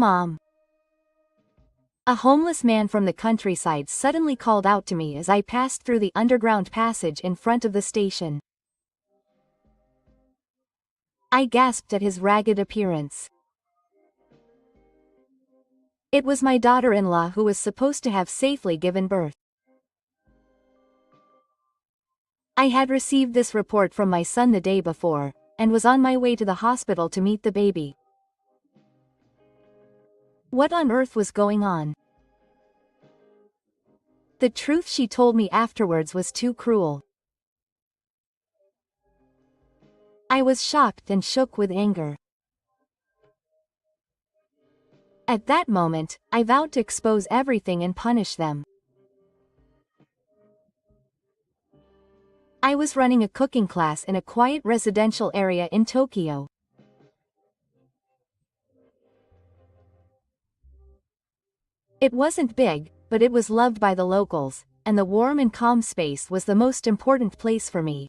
Mom. A homeless man from the countryside suddenly called out to me as I passed through the underground passage in front of the station. I gasped at his ragged appearance. It was my daughter-in-law who was supposed to have safely given birth. I had received this report from my son the day before, and was on my way to the hospital to meet the baby. What on earth was going on? The truth she told me afterwards was too cruel. I was shocked and shook with anger. At that moment, I vowed to expose everything and punish them. I was running a cooking class in a quiet residential area in Tokyo. It wasn't big, but it was loved by the locals, and the warm and calm space was the most important place for me.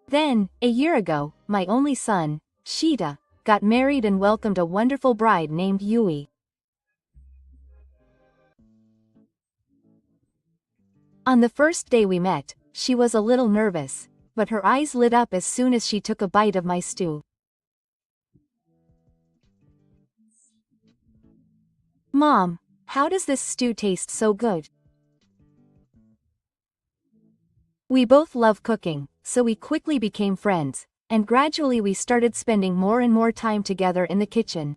Then, a year ago, my only son, Shita, got married and welcomed a wonderful bride named Yui. On the first day we met, she was a little nervous, but her eyes lit up as soon as she took a bite of my stew. Mom, how does this stew taste so good? We both love cooking, so we quickly became friends, and gradually we started spending more and more time together in the kitchen.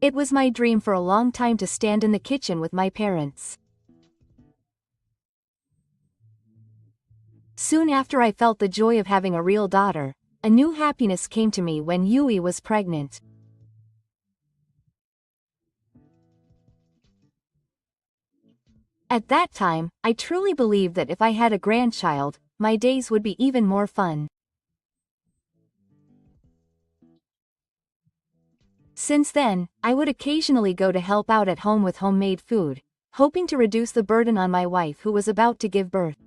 It was my dream for a long time to stand in the kitchen with my parents. Soon after I felt the joy of having a real daughter, a new happiness came to me when Yui was pregnant. At that time, I truly believed that if I had a grandchild, my days would be even more fun. Since then, I would occasionally go to help out at home with homemade food, hoping to reduce the burden on my wife who was about to give birth.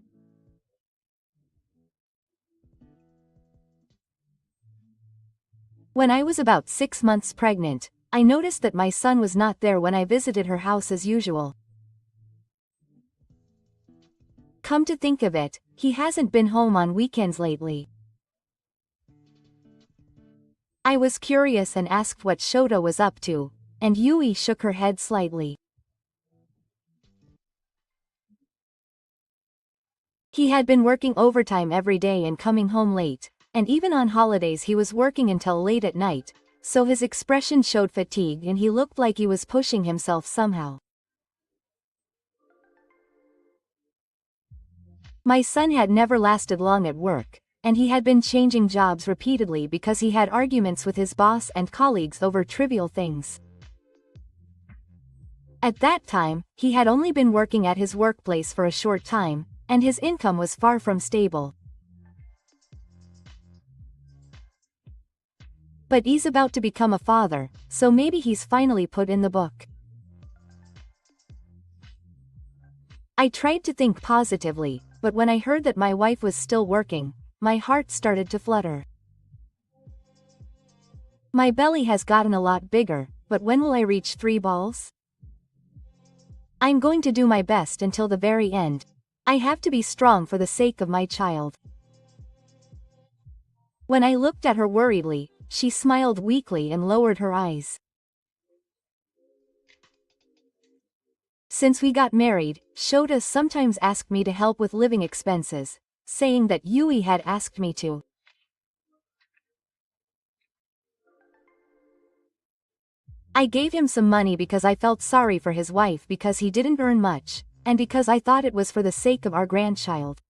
When I was about 6 months pregnant, I noticed that my son was not there when I visited her house as usual. Come to think of it, he hasn't been home on weekends lately. I was curious and asked what Shota was up to, and Yui shook her head slightly. He had been working overtime every day and coming home late, and even on holidays he was working until late at night, so his expression showed fatigue and he looked like he was pushing himself somehow. My son had never lasted long at work, and he had been changing jobs repeatedly because he had arguments with his boss and colleagues over trivial things. At that time, he had only been working at his workplace for a short time, and his income was far from stable. But he's about to become a father, so maybe he's finally put in the book. I tried to think positively, but when I heard that my wife was still working, my heart started to flutter. My belly has gotten a lot bigger, but when will I reach 3 balls? I'm going to do my best until the very end. I have to be strong for the sake of my child. When I looked at her worriedly, she smiled weakly and lowered her eyes. Since we got married, Shota sometimes asked me to help with living expenses, saying that Yui had asked me to. I gave him some money because I felt sorry for his wife because he didn't earn much, and because I thought it was for the sake of our grandchild.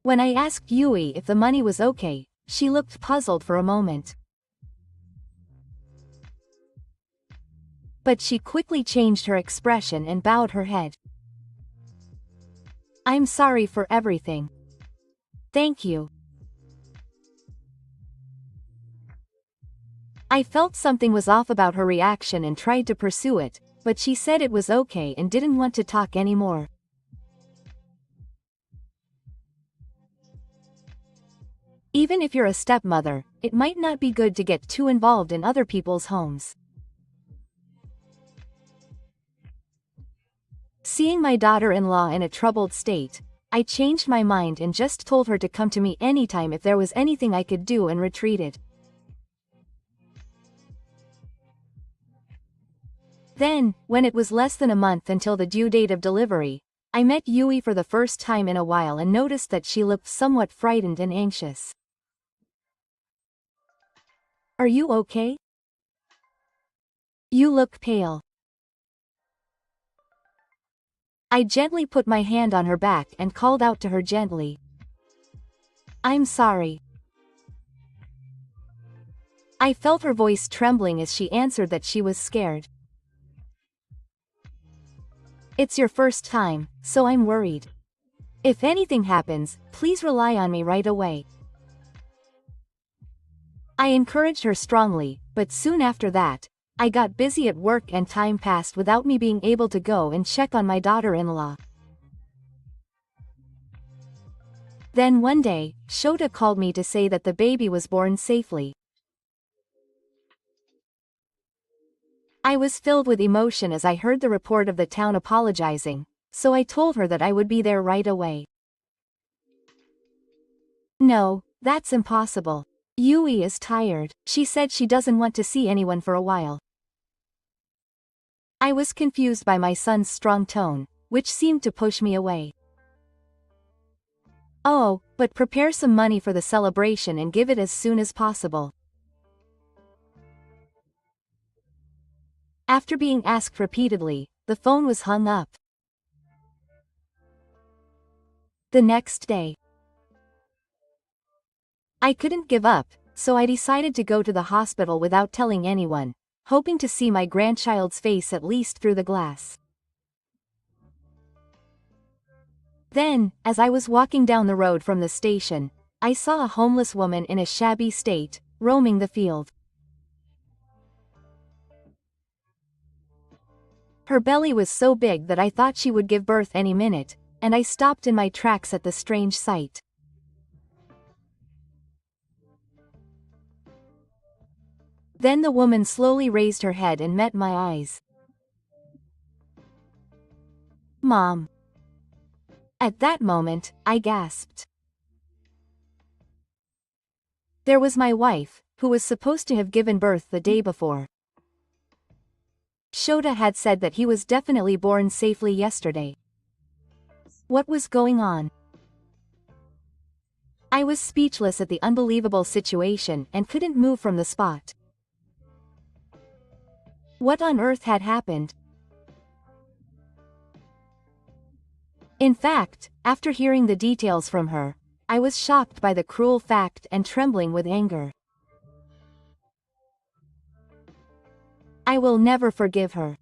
When I asked Yui if the money was okay, she looked puzzled for a moment. But she quickly changed her expression and bowed her head. I'm sorry for everything. Thank you. I felt something was off about her reaction and tried to pursue it, but she said it was okay and didn't want to talk anymore. Even if you're a stepmother, it might not be good to get too involved in other people's homes. Seeing my daughter-in-law in a troubled state, I changed my mind and just told her to come to me anytime if there was anything I could do, and retreated. Then, when it was less than a month until the due date of delivery, I met Yui for the first time in a while and noticed that she looked somewhat frightened and anxious. "Are you okay? You look pale." I gently put my hand on her back and called out to her gently, "I'm sorry." I felt her voice trembling as she answered that she was scared. "It's your first time, so I'm worried. If anything happens, please rely on me right away." I encouraged her strongly, but soon after that, I got busy at work and time passed without me being able to go and check on my daughter-in-law. Then one day, Shota called me to say that the baby was born safely. I was filled with emotion as I heard the report of the town apologizing, so I told her that I would be there right away. "No, that's impossible. Yui is tired. She said she doesn't want to see anyone for a while." I was confused by my son's strong tone, which seemed to push me away. "Oh, but prepare some money for the celebration and give it as soon as possible." After being asked repeatedly, the phone was hung up. The next day, I couldn't give up, so I decided to go to the hospital without telling anyone, hoping to see my grandchild's face at least through the glass. Then, as I was walking down the road from the station, I saw a homeless woman in a shabby state, roaming the field. Her belly was so big that I thought she would give birth any minute, and I stopped in my tracks at the strange sight. Then the woman slowly raised her head and met my eyes. "Mom." At that moment, I gasped. There was my wife, who was supposed to have given birth the day before. Shota had said that he was definitely born safely yesterday. What was going on? I was speechless at the unbelievable situation and couldn't move from the spot. What on earth had happened? In fact, after hearing the details from her, I was shocked by the cruel fact and trembling with anger. I will never forgive her.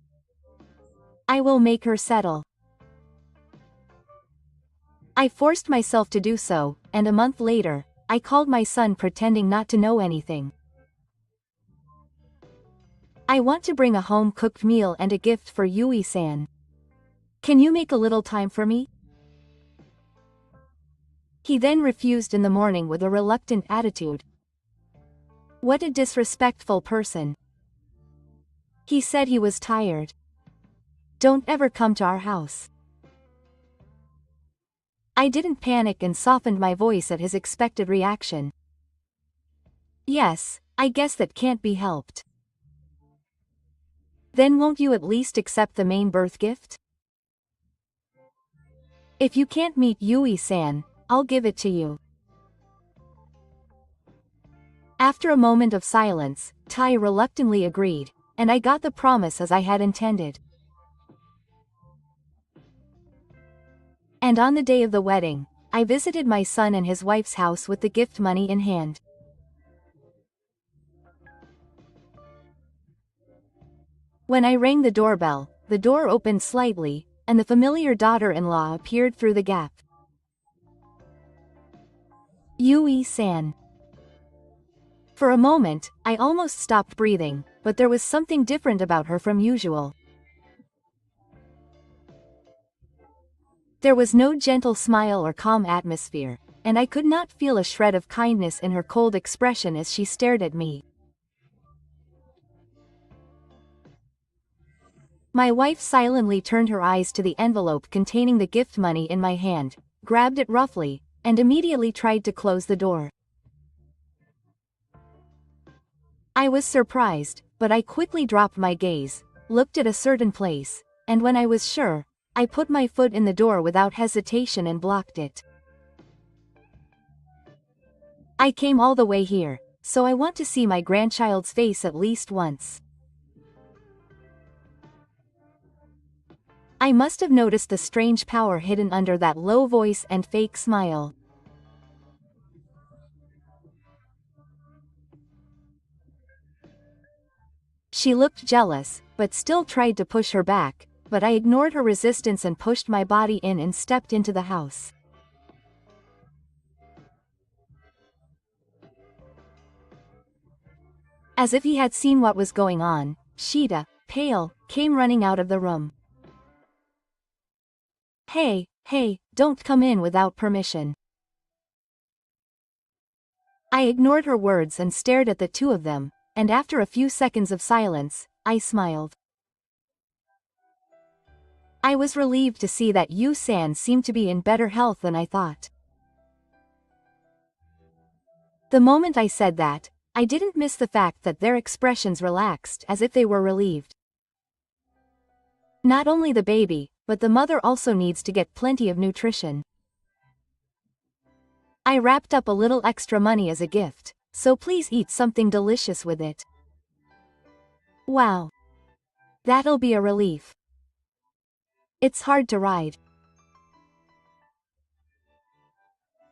I will make her settle. I forced myself to do so, and a month later, I called my son pretending not to know anything. "I want to bring a home-cooked meal and a gift for Yui-san. Can you make a little time for me?" He then refused in the morning with a reluctant attitude. What a disrespectful person. He said he was tired. "Don't ever come to our house." I didn't panic and softened my voice at his expected reaction. "Yes, I guess that can't be helped." "Then won't you at least accept the main birth gift? If you can't meet Yui-san, I'll give it to you." After a moment of silence, Tai reluctantly agreed, and I got the promise as I had intended. And on the day of the wedding, I visited my son and his wife's house with the gift money in hand. When I rang the doorbell, the door opened slightly, and the familiar daughter-in-law appeared through the gap. "Yui-san." For a moment, I almost stopped breathing, but there was something different about her from usual. There was no gentle smile or calm atmosphere, and I could not feel a shred of kindness in her cold expression as she stared at me. My wife silently turned her eyes to the envelope containing the gift money in my hand, grabbed it roughly, and immediately tried to close the door. I was surprised, but I quickly dropped my gaze, looked at a certain place, and when I was sure, I put my foot in the door without hesitation and blocked it. I came all the way here, so I want to see my grandchild's face at least once. I must have noticed the strange power hidden under that low voice and fake smile. She looked jealous, but still tried to push her back, but I ignored her resistance and pushed my body in and stepped into the house. As if he had seen what was going on, Shida, pale, came running out of the room. Hey, don't come in without permission. I ignored her words and stared at the two of them, and after a few seconds of silence, I smiled. I was relieved to see that Yu-san seemed to be in better health than I thought. The moment I said that, I didn't miss the fact that their expressions relaxed as if they were relieved. Not only the baby, but the mother also needs to get plenty of nutrition. I wrapped up a little extra money as a gift, so please eat something delicious with it. Wow. That'll be a relief. It's hard to ride.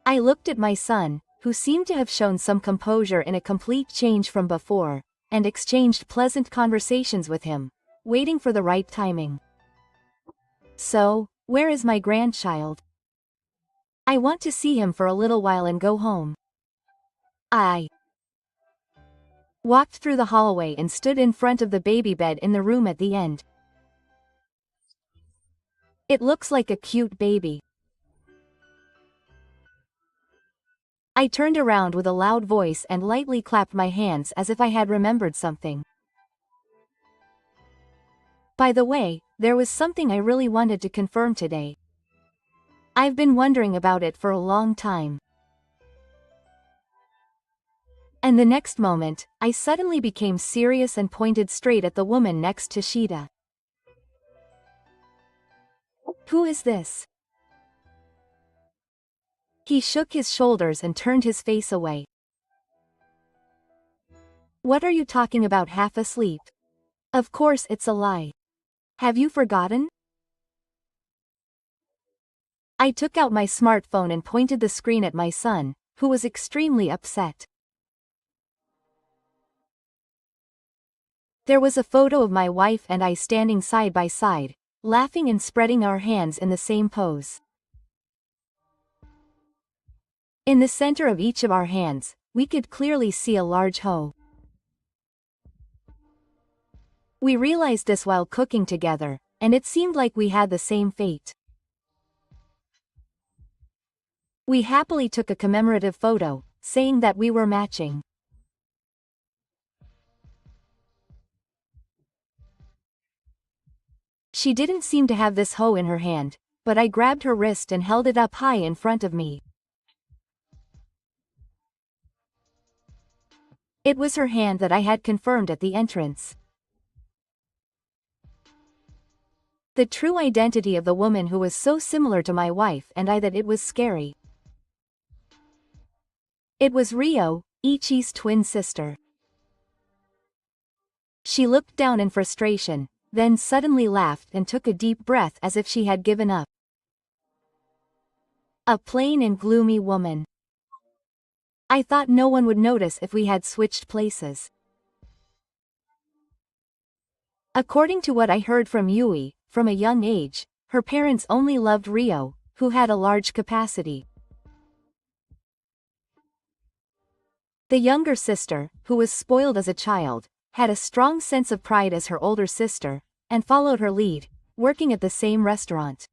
I looked at my son, who seemed to have shown some composure in a complete change from before, and exchanged pleasant conversations with him, waiting for the right timing. So, where is my grandchild? I want to see him for a little while and go home. I walked through the hallway and stood in front of the baby bed in the room at the end. It looks like a cute baby. I turned around with a loud voice and lightly clapped my hands as if I had remembered something. By the way, there was something I really wanted to confirm today. I've been wondering about it for a long time. And the next moment, I suddenly became serious and pointed straight at the woman next to Shida. Who is this? He shook his shoulders and turned his face away. What are you talking about, half asleep? Of course it's a lie. Have you forgotten? I took out my smartphone and pointed the screen at my son, who was extremely upset. There was a photo of my wife and I standing side by side, laughing and spreading our hands in the same pose. In the center of each of our hands, we could clearly see a large hoe. We realized this while cooking together, and it seemed like we had the same fate. We happily took a commemorative photo, saying that we were matching. She didn't seem to have this hoe in her hand, but I grabbed her wrist and held it up high in front of me. It was her hand that I had confirmed at the entrance. The true identity of the woman who was so similar to my wife and I that it was scary. It was Rio, Ichi's twin sister. She looked down in frustration, then suddenly laughed and took a deep breath as if she had given up. A plain and gloomy woman. I thought no one would notice if we had switched places. According to what I heard from Yui, from a young age, her parents only loved Rio, who had a large capacity. The younger sister, who was spoiled as a child, had a strong sense of pride as her older sister, and followed her lead, working at the same restaurant.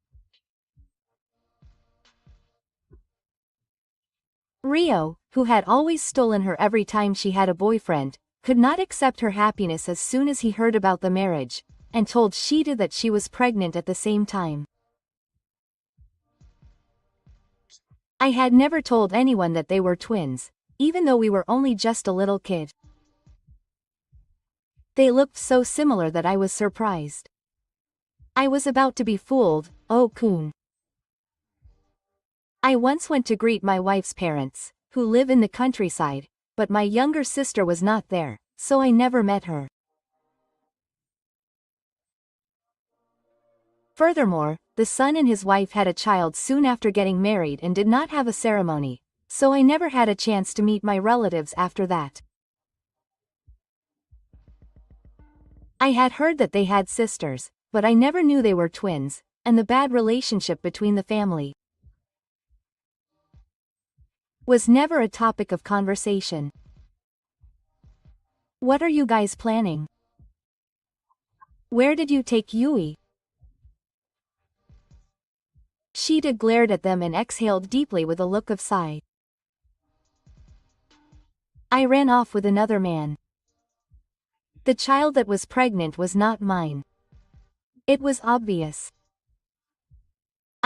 Rio, who had always stolen her every time she had a boyfriend, could not accept her happiness as soon as he heard about the marriage, and told Shida that she was pregnant at the same time. I had never told anyone that they were twins, even though we were only just a little kid. They looked so similar that I was surprised. I was about to be fooled, oh Kun. I once went to greet my wife's parents, who live in the countryside, but my younger sister was not there, so I never met her. Furthermore, the son and his wife had a child soon after getting married and did not have a ceremony, so I never had a chance to meet my relatives after that. I had heard that they had sisters, but I never knew they were twins, and the bad relationship between the family was never a topic of conversation. What are you guys planning? Where did you take Yui? Shida glared at them and exhaled deeply with a look of sigh. I ran off with another man. The child that was pregnant was not mine. It was obvious.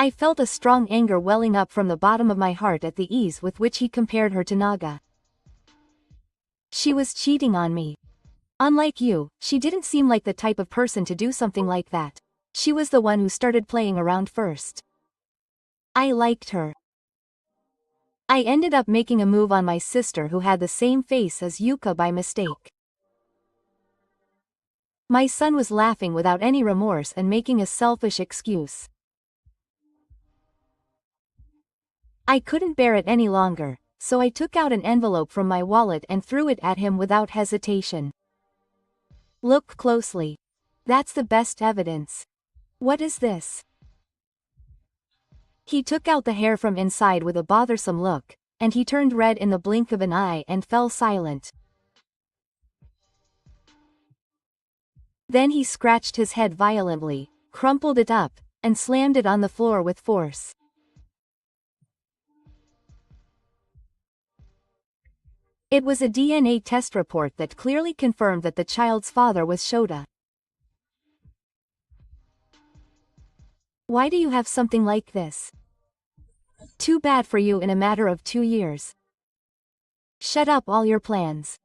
I felt a strong anger welling up from the bottom of my heart at the ease with which he compared her to Naga. She was cheating on me. Unlike you, she didn't seem like the type of person to do something like that. She was the one who started playing around first. I liked her. I ended up making a move on my sister who had the same face as Yuka by mistake. My son was laughing without any remorse and making a selfish excuse. I couldn't bear it any longer, so I took out an envelope from my wallet and threw it at him without hesitation. Look closely. That's the best evidence. What is this? He took out the hair from inside with a bothersome look, and he turned red in the blink of an eye and fell silent. Then he scratched his head violently, crumpled it up, and slammed it on the floor with force. It was a DNA test report that clearly confirmed that the child's father was Shota. Why do you have something like this? Too bad for you in a matter of 2 years. Shut up all your plans.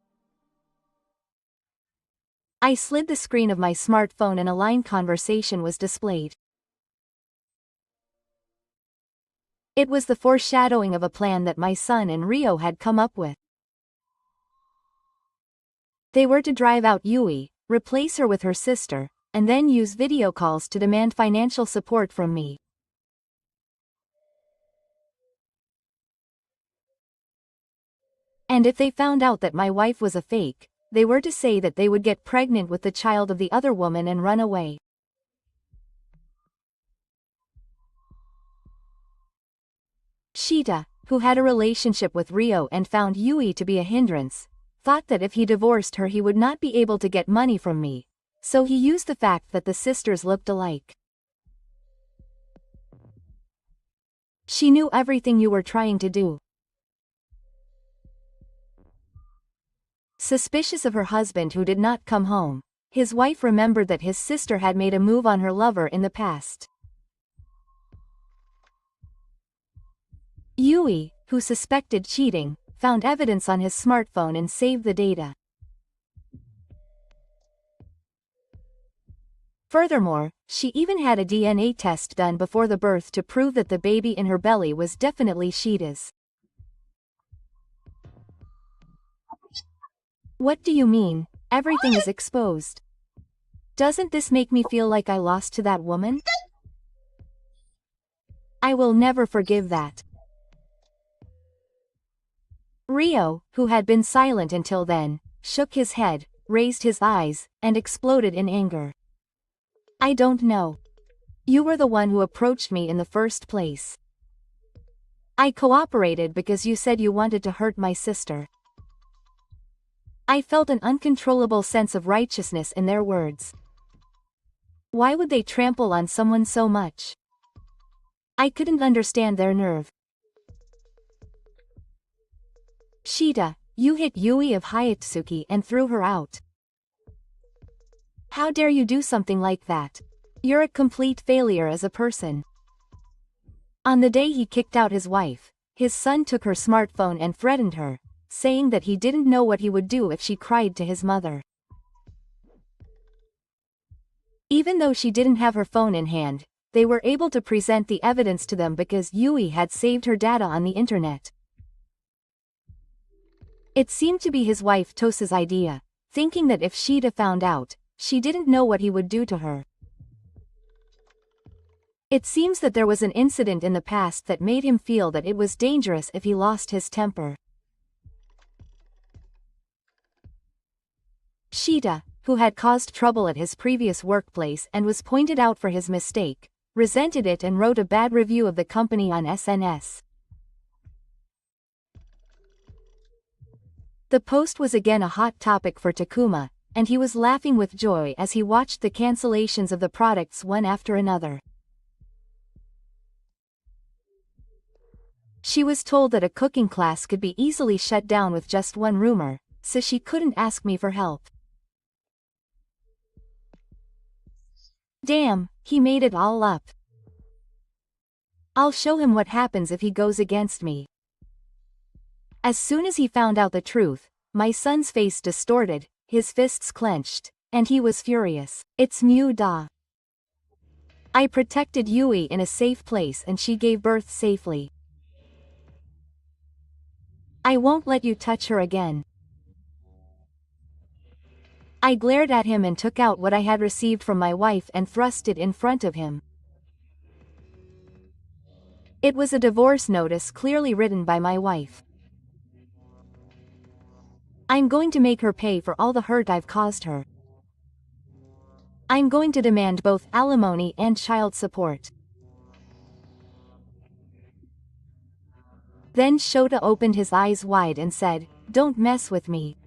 I slid the screen of my smartphone and a line conversation was displayed. It was the foreshadowing of a plan that my son and Rio had come up with. They were to drive out Yui, replace her with her sister, and then use video calls to demand financial support from me. And if they found out that my wife was a fake, they were to say that they would get pregnant with the child of the other woman and run away. Shita, who had a relationship with Rio and found Yui to be a hindrance, thought that if he divorced her he would not be able to get money from me, so he used the fact that the sisters looked alike. She knew everything you were trying to do. Suspicious of her husband who did not come home, his wife remembered that his sister had made a move on her lover in the past. Yui, who suspected cheating, found evidence on his smartphone and saved the data. Furthermore, she even had a DNA test done before the birth to prove that the baby in her belly was definitely Shita's. What do you mean, everything is exposed? Doesn't this make me feel like I lost to that woman? I will never forgive that. Rio, who had been silent until then, shook his head, raised his eyes, and exploded in anger. I don't know. You were the one who approached me in the first place. I cooperated because you said you wanted to hurt my sister. I felt an uncontrollable sense of righteousness in their words. Why would they trample on someone so much? I couldn't understand their nerve. Shita, you hit Yui of Hayatsuki and threw her out. How dare you do something like that? You're a complete failure as a person. On the day he kicked out his wife, his son took her smartphone and threatened her, saying that he didn't know what he would do if she cried to his mother. Even though she didn't have her phone in hand, they were able to present the evidence to them because Yui had saved her data on the internet. It seemed to be his wife Tosa's idea, thinking that if Shita found out, she didn't know what he would do to her. It seems that there was an incident in the past that made him feel that it was dangerous if he lost his temper. Shita, who had caused trouble at his previous workplace and was pointed out for his mistake, resented it and wrote a bad review of the company on SNS. The post was again a hot topic for Takuma, and he was laughing with joy as he watched the cancellations of the products one after another. She was told that a cooking class could be easily shut down with just one rumor, so she couldn't ask me for help. Damn, he made it all up. I'll show him what happens if he goes against me. As soon as he found out the truth, my son's face distorted, his fists clenched, and he was furious. It's Mew Da. I protected Yui in a safe place and she gave birth safely. I won't let you touch her again. I glared at him and took out what I had received from my wife and thrust it in front of him. It was a divorce notice clearly written by my wife. I'm going to make her pay for all the hurt I've caused her. I'm going to demand both alimony and child support. Then Shota opened his eyes wide and said, "Don't mess with me."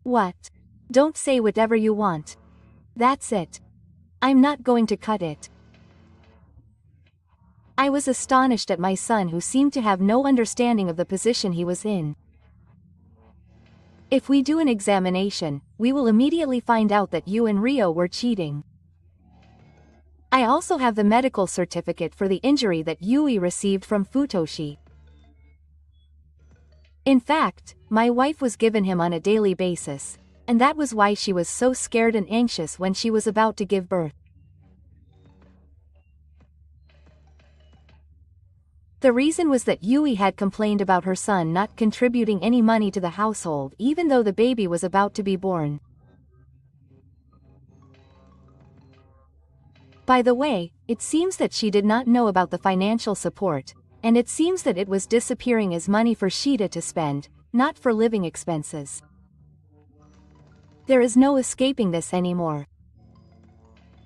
What? Don't say whatever you want. That's it. I'm not going to cut it. I was astonished at my son, who seemed to have no understanding of the position he was in. If we do an examination, we will immediately find out that you and Rio were cheating. I also have the medical certificate for the injury that Yui received from Futoshi. In fact, my wife was given him on a daily basis, and that was why she was so scared and anxious when she was about to give birth. The reason was that Yui had complained about her son not contributing any money to the household even though the baby was about to be born. By the way, it seems that she did not know about the financial support, and it seems that it was disappearing as money for Shita to spend, not for living expenses. There is no escaping this anymore.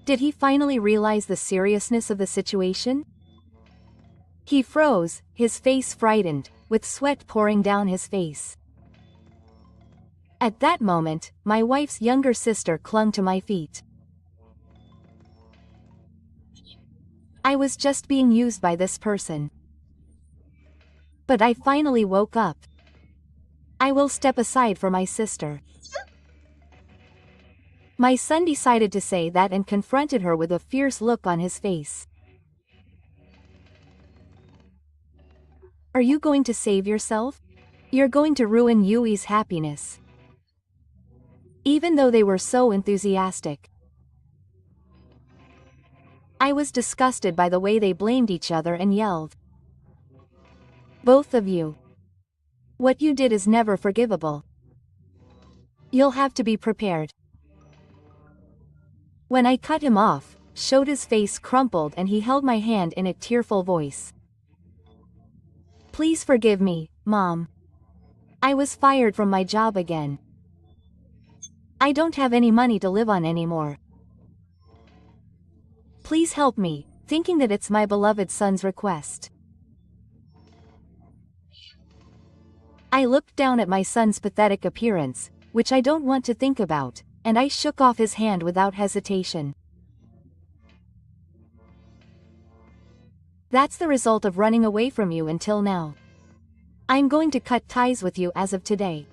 Did he finally realize the seriousness of the situation? He froze, his face frightened, with sweat pouring down his face. At that moment, my wife's younger sister clung to my feet. I was just being used by this person. But I finally woke up. I will step aside for my sister. My son decided to say that and confronted her with a fierce look on his face. Are you going to save yourself? You're going to ruin Yui's happiness. Even though they were so enthusiastic. I was disgusted by the way they blamed each other and yelled. Both of you. What you did is never forgivable. You'll have to be prepared. When I cut him off, Shota's face crumpled and he held my hand in a tearful voice. Please forgive me, Mom. I was fired from my job again. I don't have any money to live on anymore. Please help me, thinking that it's my beloved son's request. I looked down at my son's pathetic appearance, which I don't want to think about, and I shook off his hand without hesitation. That's the result of running away from you until now. I'm going to cut ties with you as of today.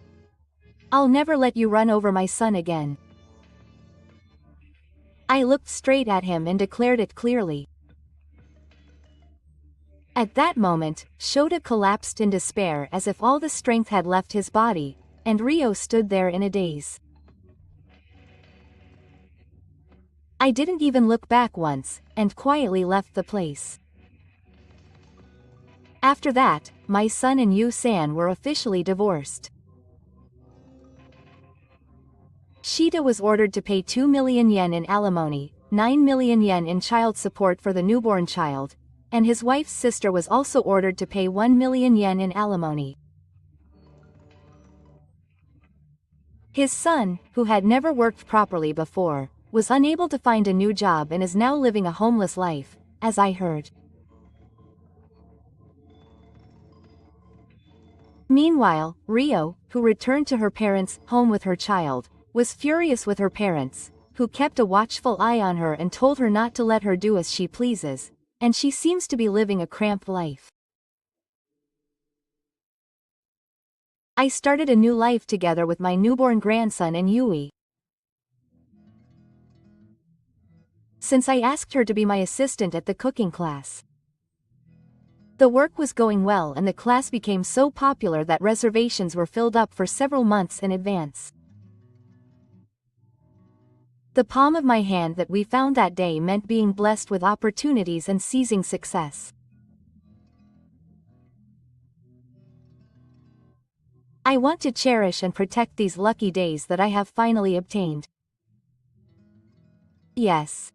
I'll never let you run over my son again. I looked straight at him and declared it clearly. At that moment, Shota collapsed in despair as if all the strength had left his body, and Rio stood there in a daze. I didn't even look back once, and quietly left the place. After that, my son and Yu-san were officially divorced. Shita was ordered to pay 2 million yen in alimony, 9 million yen in child support for the newborn child, and his wife's sister was also ordered to pay 1 million yen in alimony. His son, who had never worked properly before, was unable to find a new job and is now living a homeless life, as I heard. Meanwhile, Rio, who returned to her parents' home with her child, was furious with her parents, who kept a watchful eye on her and told her not to let her do as she pleases, and she seems to be living a cramped life. I started a new life together with my newborn grandson and Yui. Since I asked her to be my assistant at the cooking class. The work was going well and the class became so popular that reservations were filled up for several months in advance. The palm of my hand that we found that day meant being blessed with opportunities and seizing success. I want to cherish and protect these lucky days that I have finally obtained. Yes.